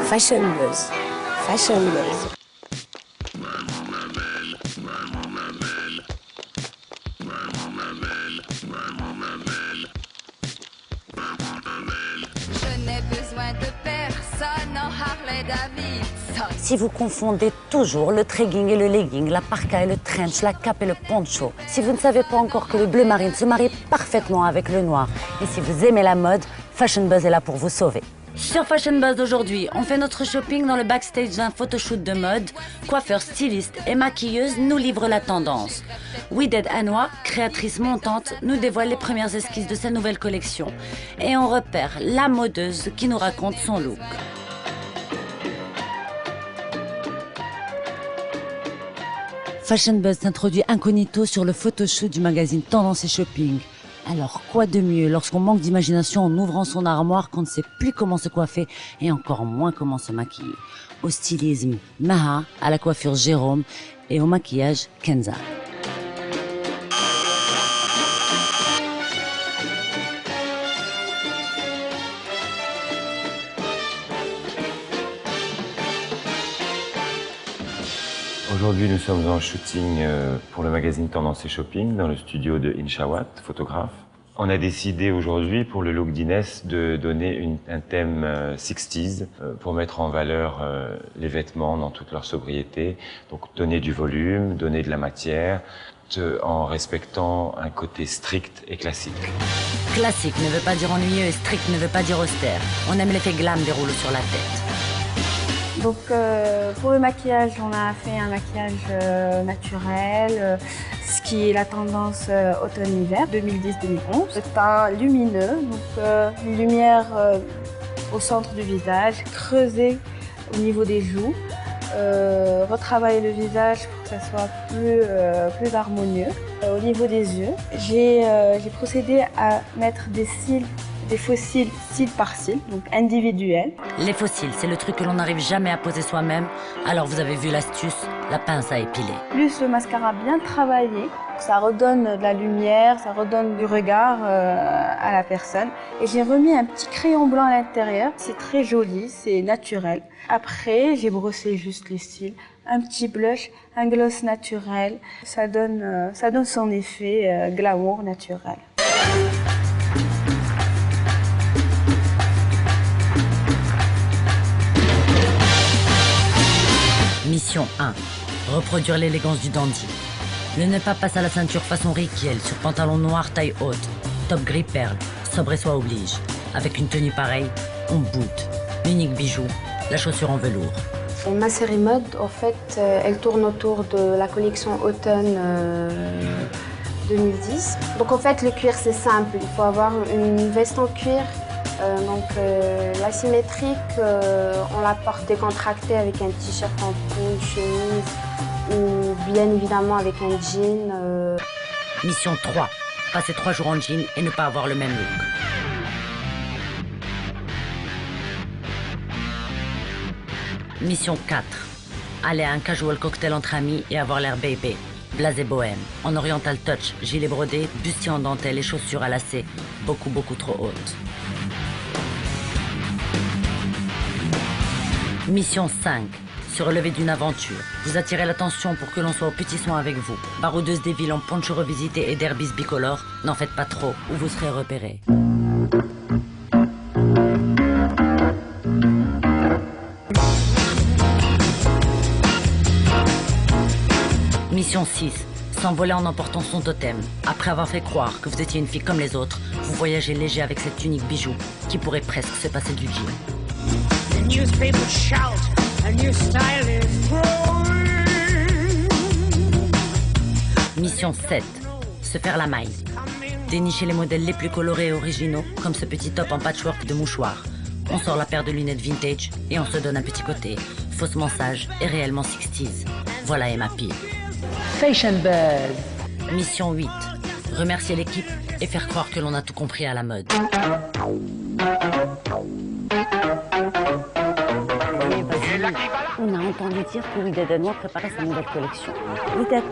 Fashion Buzz. Fashion Buzz. Je n'ai besoin de personne en Harley Davidson. Si vous confondez toujours le trekking et le legging, la parka et le trench, la cape et le poncho, si vous ne savez pas encore que le bleu marine se marie parfaitement avec le noir, et si vous aimez la mode, Fashion Buzz est là pour vous sauver. Sur Fashion Buzz aujourd'hui, on fait notre shopping dans le backstage d'un photoshoot de mode. Coiffeurs, stylistes et maquilleuses nous livrent la tendance. Wided Anwa, créatrice montante, nous dévoile les premières esquisses de sa nouvelle collection. Et on repère la modeuse qui nous raconte son look. Fashion Buzz s'introduit incognito sur le photoshoot du magazine Tendance et Shopping. Alors quoi de mieux lorsqu'on manque d'imagination en ouvrant son armoire qu'on ne sait plus comment se coiffer et encore moins comment se maquiller. Au stylisme, Maha, à la coiffure Jérôme et au maquillage Kenza. Aujourd'hui, nous sommes en shooting pour le magazine Tendance et Shopping dans le studio de Inchawat, photographe. On a décidé aujourd'hui pour le look d'Inès de donner un thème 60s pour mettre en valeur les vêtements dans toute leur sobriété. Donc donner du volume, donner de la matière, en respectant un côté strict et classique. Classique ne veut pas dire ennuyeux et strict ne veut pas dire austère. On aime l'effet glam des rouleaux sur la tête. Donc pour le maquillage, on a fait un maquillage naturel, ce qui est la tendance automne-hiver 2010-2011. C'est un lumineux, donc une lumière au centre du visage, creusée au niveau des joues, retravailler le visage pour que ça soit plus harmonieux. Au niveau des yeux, j'ai procédé à mettre des cils. Des faux cils, cils par cils, donc individuels. Les faux cils, c'est le truc que l'on n'arrive jamais à poser soi-même. Alors vous avez vu l'astuce, la pince à épiler. Plus le mascara bien travaillé, ça redonne de la lumière, ça redonne du regard à la personne. Et j'ai remis un petit crayon blanc à l'intérieur. C'est très joli, c'est naturel. Après, j'ai brossé juste les cils. Un petit blush, un gloss naturel. Ça donne son effet glamour naturel. Mission 1. Reproduire l'élégance du dandy. Le nœud pas passe à la ceinture façon Riquiel, sur pantalon noir taille haute, top gris perle, sobre et soie oblige. Avec une tenue pareille, on boude. L'unique bijou, la chaussure en velours. Ma série mode, en fait, elle tourne autour de la collection automne 2010. Donc en fait, le cuir, c'est simple. Il faut avoir une veste en cuir. L'asymétrique, on la porte décontractée avec un t-shirt en peau, une chemise ou bien évidemment avec un jean. Mission 3. Passer 3 jours en jean et ne pas avoir le même look. Mission 4. Aller à un casual cocktail entre amis et avoir l'air bébé. Blasé bohème, en oriental touch, gilet brodé, bustier en dentelle et chaussures à lacets, beaucoup trop hautes. Mission 5. Se relever d'une aventure. Vous attirez l'attention pour que l'on soit au petit soin avec vous. Baroudeuse des villes en poncho revisité et derbys bicolores, n'en faites pas trop ou vous serez repérés. Mission 6. S'envoler en emportant son totem. Après avoir fait croire que vous étiez une fille comme les autres, vous voyagez léger avec cet unique bijou qui pourrait presque se passer du jean. Newspapers shout, a new style is growing. Mission 7. Se faire la maille. Dénicher les modèles les plus colorés et originaux, comme ce petit top en patchwork de mouchoir. On sort la paire de lunettes vintage et on se donne un petit côté faussement sage et réellement 60s. Voilà Emma Peel. Fashion Buzz. Mission 8. Remercier l'équipe et faire croire que l'on a tout compris à la mode. On a entendu dire que Wided Anwa préparait sa nouvelle collection. Wided.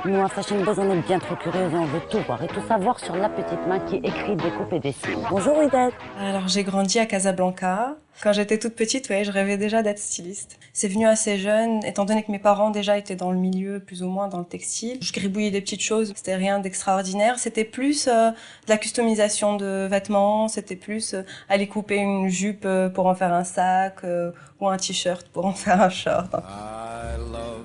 Nous, à Fashion Buzz, on est bien trop curieux et on veut tout voir et tout savoir sur la petite main qui écrit, découpe et dessine. Bonjour Wided. Alors, j'ai grandi à Casablanca. Quand j'étais toute petite, ouais, je rêvais déjà d'être styliste. C'est venu assez jeune, étant donné que mes parents déjà étaient dans le milieu, plus ou moins dans le textile. Je gribouillais des petites choses, c'était rien d'extraordinaire. C'était plus de la customisation de vêtements, c'était plus aller couper une jupe pour en faire un sac ou un t-shirt pour en faire un short.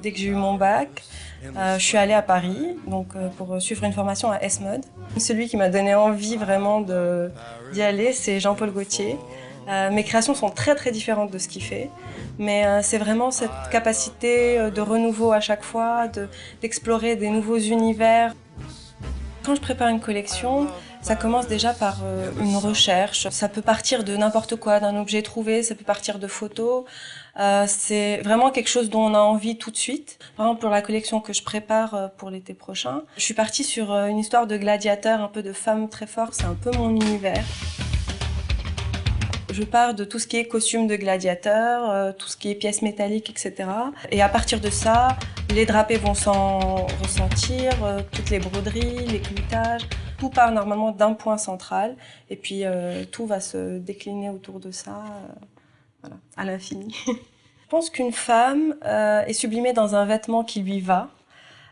Dès que j'ai eu mon bac, je suis allée à Paris donc, pour suivre une formation à S-Mode. Celui qui m'a donné envie vraiment d'y aller, c'est Jean-Paul Gaultier. Mes créations sont très très différentes de ce qu'il fait, mais c'est vraiment cette capacité de renouveau à chaque fois, d'explorer des nouveaux univers. Quand je prépare une collection, ça commence déjà par une recherche. Ça peut partir de n'importe quoi, d'un objet trouvé, ça peut partir de photos. C'est vraiment quelque chose dont on a envie tout de suite. Par exemple, pour la collection que je prépare pour l'été prochain, je suis partie sur une histoire de gladiateurs, un peu de femmes très fortes. C'est un peu mon univers. Je pars de tout ce qui est costume de gladiateur, tout ce qui est pièces métalliques, etc. Et à partir de ça, les drapés vont s'en ressentir, toutes les broderies, les cloutages. Tout part normalement d'un point central et puis tout va se décliner autour de ça voilà, à l'infini. Je pense qu'une femme est sublimée dans un vêtement qui lui va,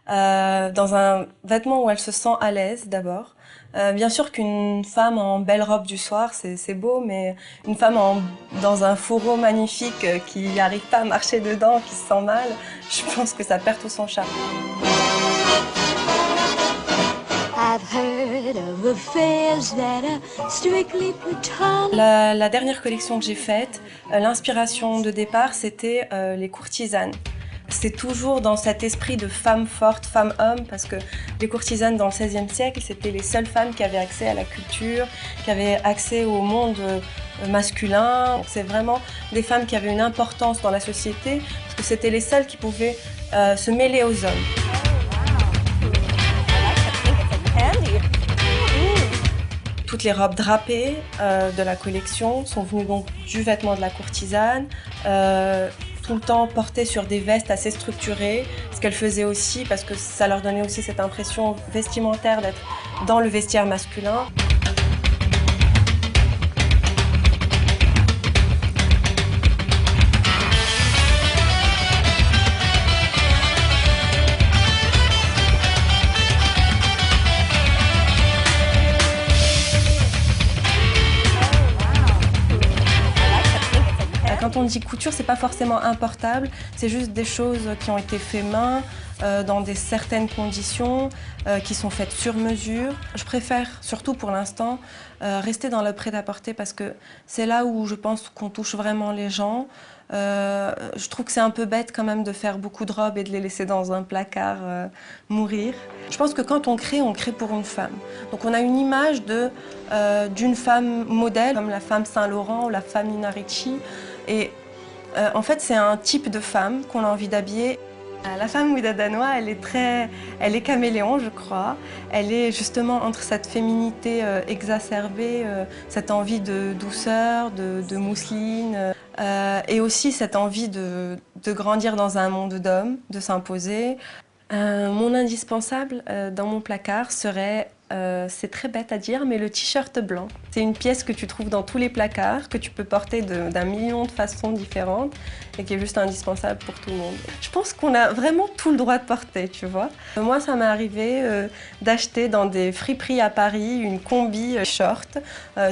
dans un vêtement où elle se sent à l'aise d'abord. Bien sûr qu'une femme en belle robe du soir, c'est beau, mais une femme dans un fourreau magnifique qui n'arrive pas à marcher dedans, qui se sent mal, je pense que ça perd tout son charme. La dernière collection que j'ai faite, l'inspiration de départ, c'était les courtisanes. C'est toujours dans cet esprit de femme forte, femme-homme, parce que les courtisanes dans le XVIe siècle, c'était les seules femmes qui avaient accès à la culture, qui avaient accès au monde masculin. C'est vraiment des femmes qui avaient une importance dans la société, parce que c'était les seules qui pouvaient se mêler aux hommes. Toutes les robes drapées de la collection sont venues donc du vêtement de la courtisane, tout le temps portées sur des vestes assez structurées, ce qu'elles faisaient aussi parce que ça leur donnait aussi cette impression vestimentaire d'être dans le vestiaire masculin. Quand on dit couture, c'est pas forcément importable, c'est juste des choses qui ont été faites main, dans des certaines conditions, qui sont faites sur mesure. Je préfère, surtout pour l'instant, rester dans le prêt-à-porter parce que c'est là où je pense qu'on touche vraiment les gens. Je trouve que c'est un peu bête quand même de faire beaucoup de robes et de les laisser dans un placard mourir. Je pense que quand on crée pour une femme. Donc on a une image d'une femme modèle, comme la femme Saint-Laurent ou la femme Nina Ricci. Et en fait, c'est un type de femme qu'on a envie d'habiller. La femme Ouida Danois, elle est caméléon, je crois. Elle est justement entre cette féminité exacerbée, cette envie de douceur, de mousseline, et aussi cette envie de grandir dans un monde d'hommes, de s'imposer. Mon indispensable dans mon placard serait, c'est très bête à dire, mais le t-shirt blanc. C'est une pièce que tu trouves dans tous les placards, que tu peux porter d'un million de façons différentes et qui est juste indispensable pour tout le monde. Je pense qu'on a vraiment tout le droit de porter, tu vois. Moi, ça m'est arrivé d'acheter dans des friperies à Paris une combi short,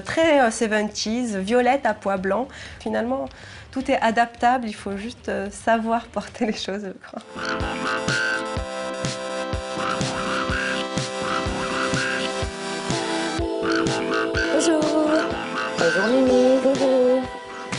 très 70s, violette à pois blanc. Finalement, tout est adaptable, il faut juste savoir porter les choses, je crois. Bonjour. Bonjour Mimi. Bonjour.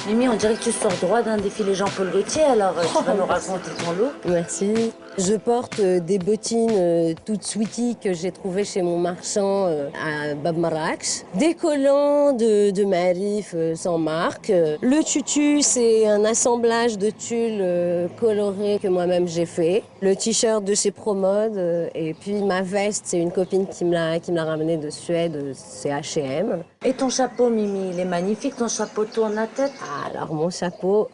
Mimi, on dirait que tu sors droit d'un défilé Jean-Paul Gaultier, alors tu vas nous raconter ton look. Merci. Je porte des bottines toutes sweetie que j'ai trouvées chez mon marchand à Bab Marrakech. Des collants de Marif sans marque. Le tutu, c'est un assemblage de tulle coloré que moi-même j'ai fait. Le t-shirt de chez ProMode. Et puis ma veste, c'est une copine qui me l'a ramené de Suède, c'est H&M. Et ton chapeau, Mimi, il est magnifique, ton chapeau tourne la tête. Alors mon chapeau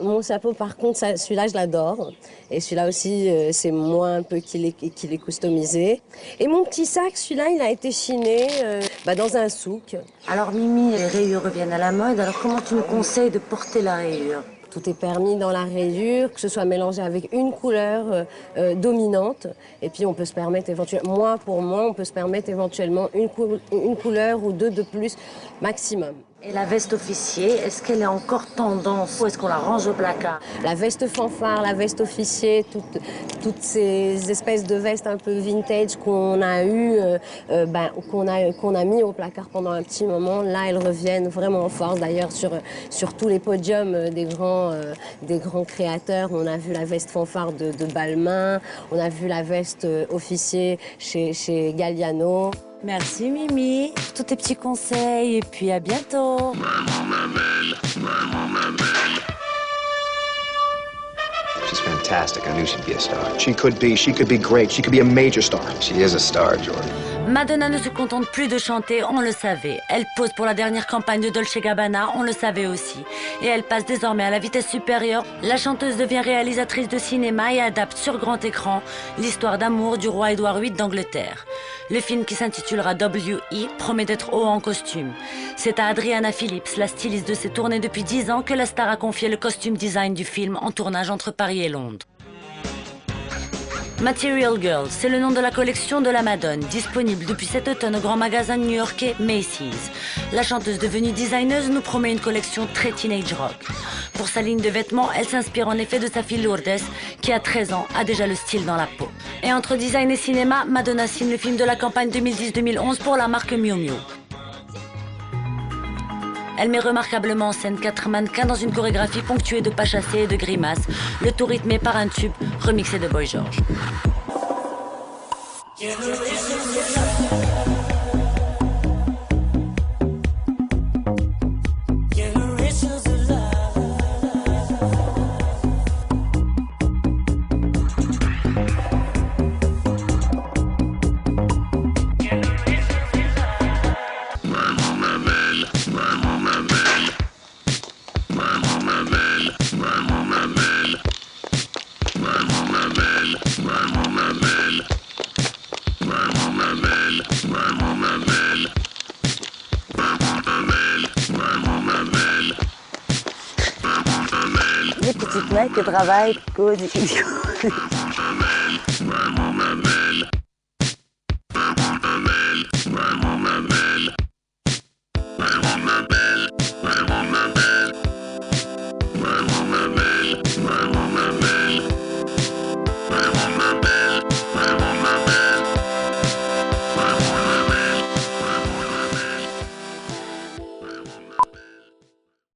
par contre, celui-là je l'adore. Et celui-là aussi, c'est moi un peu qui l'ai customisé. Et mon petit sac, celui-là, il a été chiné dans un souk. Alors Mimi, les rayures reviennent à la mode, alors comment tu nous conseilles de porter la rayure? Tout est permis dans la rayure, que ce soit mélangé avec une couleur dominante. Et puis on peut se permettre éventuellement, on peut se permettre éventuellement une couleur ou deux de plus maximum. Et la veste officier, est-ce qu'elle est encore tendance ou est-ce qu'on la range au placard? La veste fanfare, la veste officier, toutes ces espèces de vestes un peu vintage qu'on a eu, qu'on a mis au placard pendant un petit moment, là elles reviennent vraiment en force. D'ailleurs sur tous les podiums des grands créateurs, on a vu la veste fanfare de Balmain, on a vu la veste officier chez Galliano. Merci Mimi pour tous tes petits conseils et puis à bientôt. She's fantastic. I knew she'd be a star. She could be great. She could be a major star. She is a star, Jordan. Madonna ne se contente plus de chanter, on le savait. Elle pose pour la dernière campagne de Dolce & Gabbana, on le savait aussi. Et elle passe désormais à la vitesse supérieure. La chanteuse devient réalisatrice de cinéma et adapte sur grand écran l'histoire d'amour du roi Édouard VIII d'Angleterre. Le film qui s'intitulera W.E. promet d'être haut en costume. C'est à Adriana Phillips, la styliste de ses tournées depuis 10 ans, que la star a confié le costume design du film en tournage entre Paris et Londres. Material Girl, c'est le nom de la collection de la Madone, disponible depuis cet automne au grand magasin new-yorkais Macy's. La chanteuse devenue designeuse nous promet une collection très teenage rock. Pour sa ligne de vêtements, elle s'inspire en effet de sa fille Lourdes, qui à 13 ans a déjà le style dans la peau. Et entre design et cinéma, Madonna signe le film de la campagne 2010-2011 pour la marque Miu Miu. Elle met remarquablement en scène 4 mannequins dans une chorégraphie ponctuée de pas chassés et de grimaces, le tout rythmé par un tube remixé de Boy George. Les petites mecs qui travaillent,